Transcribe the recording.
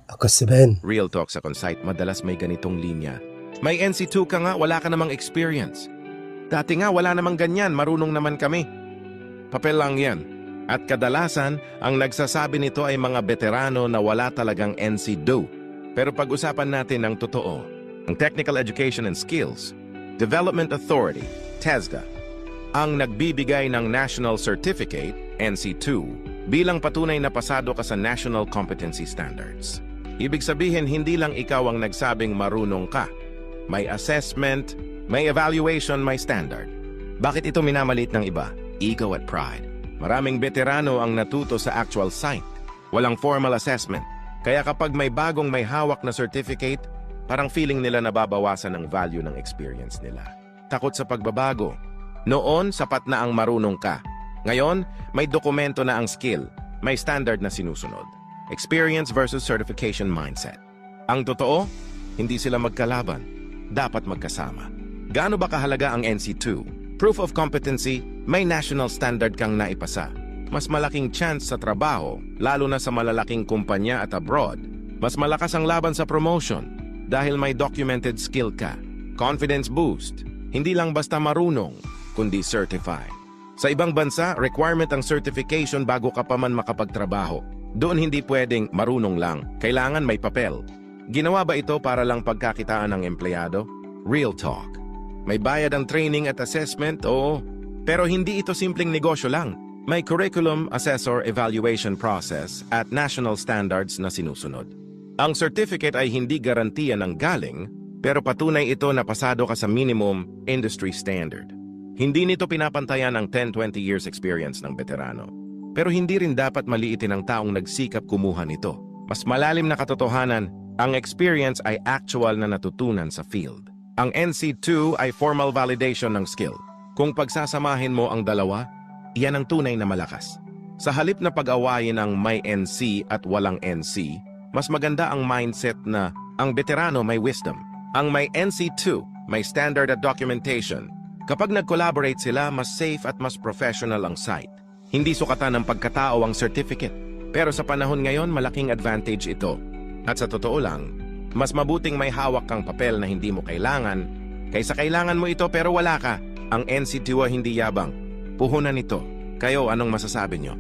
Ako si Ben. Real talk sa Consite, madalas may ganitong linya. May NC2 ka nga, wala ka namang experience. Dati nga, wala namang ganyan, marunong naman kami. Papel lang yan. At kadalasan, ang nagsasabi nito ay mga veterano na wala talagang NC2. Pero pag-usapan natin ang totoo. Ang Technical Education and Skills Development Authority, TESDA, ang nagbibigay ng National Certificate, NC2, bilang patunay na pasado ka sa National Competency Standards. Ibig sabihin, hindi lang ikaw ang nagsabing marunong ka. May assessment, may evaluation, may standard. Bakit ito minamalit ng iba? Ego at pride. Maraming veterano ang natuto sa actual site. Walang formal assessment. Kaya kapag may bagong may hawak na certificate, parang feeling nila nababawasan ang value ng experience nila. Takot sa pagbabago. Noon, sapat na ang marunong ka. Ngayon, may dokumento na ang skill. May standard na sinusunod. Experience versus certification mindset. Ang totoo, hindi sila magkalaban. Dapat magkasama. Gaano ba kahalaga ang NC2? Proof of competency, may national standard kang naipasa. Mas malaking chance sa trabaho, lalo na sa malalaking kumpanya at abroad. Mas malakas ang laban sa promotion dahil may documented skill ka. Confidence boost, hindi lang basta marunong, kundi certified. Sa ibang bansa, requirement ang certification bago ka pa man makapagtrabaho. Doon hindi pwedeng marunong lang, kailangan may papel. Ginawa ba ito para lang pagkakitaan ng empleyado? Real talk. May bayad ang training at assessment, oo. Pero hindi ito simpleng negosyo lang. May curriculum, assessor, evaluation process at national standards na sinusunod. Ang certificate ay hindi garantiya ng galing, pero patunay ito na pasado ka sa minimum industry standard. Hindi nito pinapantayan ang 10-20 years experience ng veterano. Pero hindi rin dapat maliitin ang taong nagsikap kumuha nito. Mas malalim na katotohanan, ang experience ay actual na natutunan sa field. Ang NC2 ay formal validation ng skill. Kung pagsasamahin mo ang dalawa, iyan ang tunay na malakas. Sa halip na pag-awayin ang may NC at walang NC, mas maganda ang mindset na ang veterano may wisdom. Ang may NC2, may standard at documentation. Kapag nag-collaborate sila, mas safe at mas professional ang site. Hindi sukatan ng pagkatao ang certificate. Pero sa panahon ngayon, malaking advantage ito. At sa totoo lang, mas mabuting may hawak kang papel na hindi mo kailangan, kaysa kailangan mo ito pero wala ka. Ang NC2 hindi yabang. Puhunan ito. Kayo, anong masasabi nyo?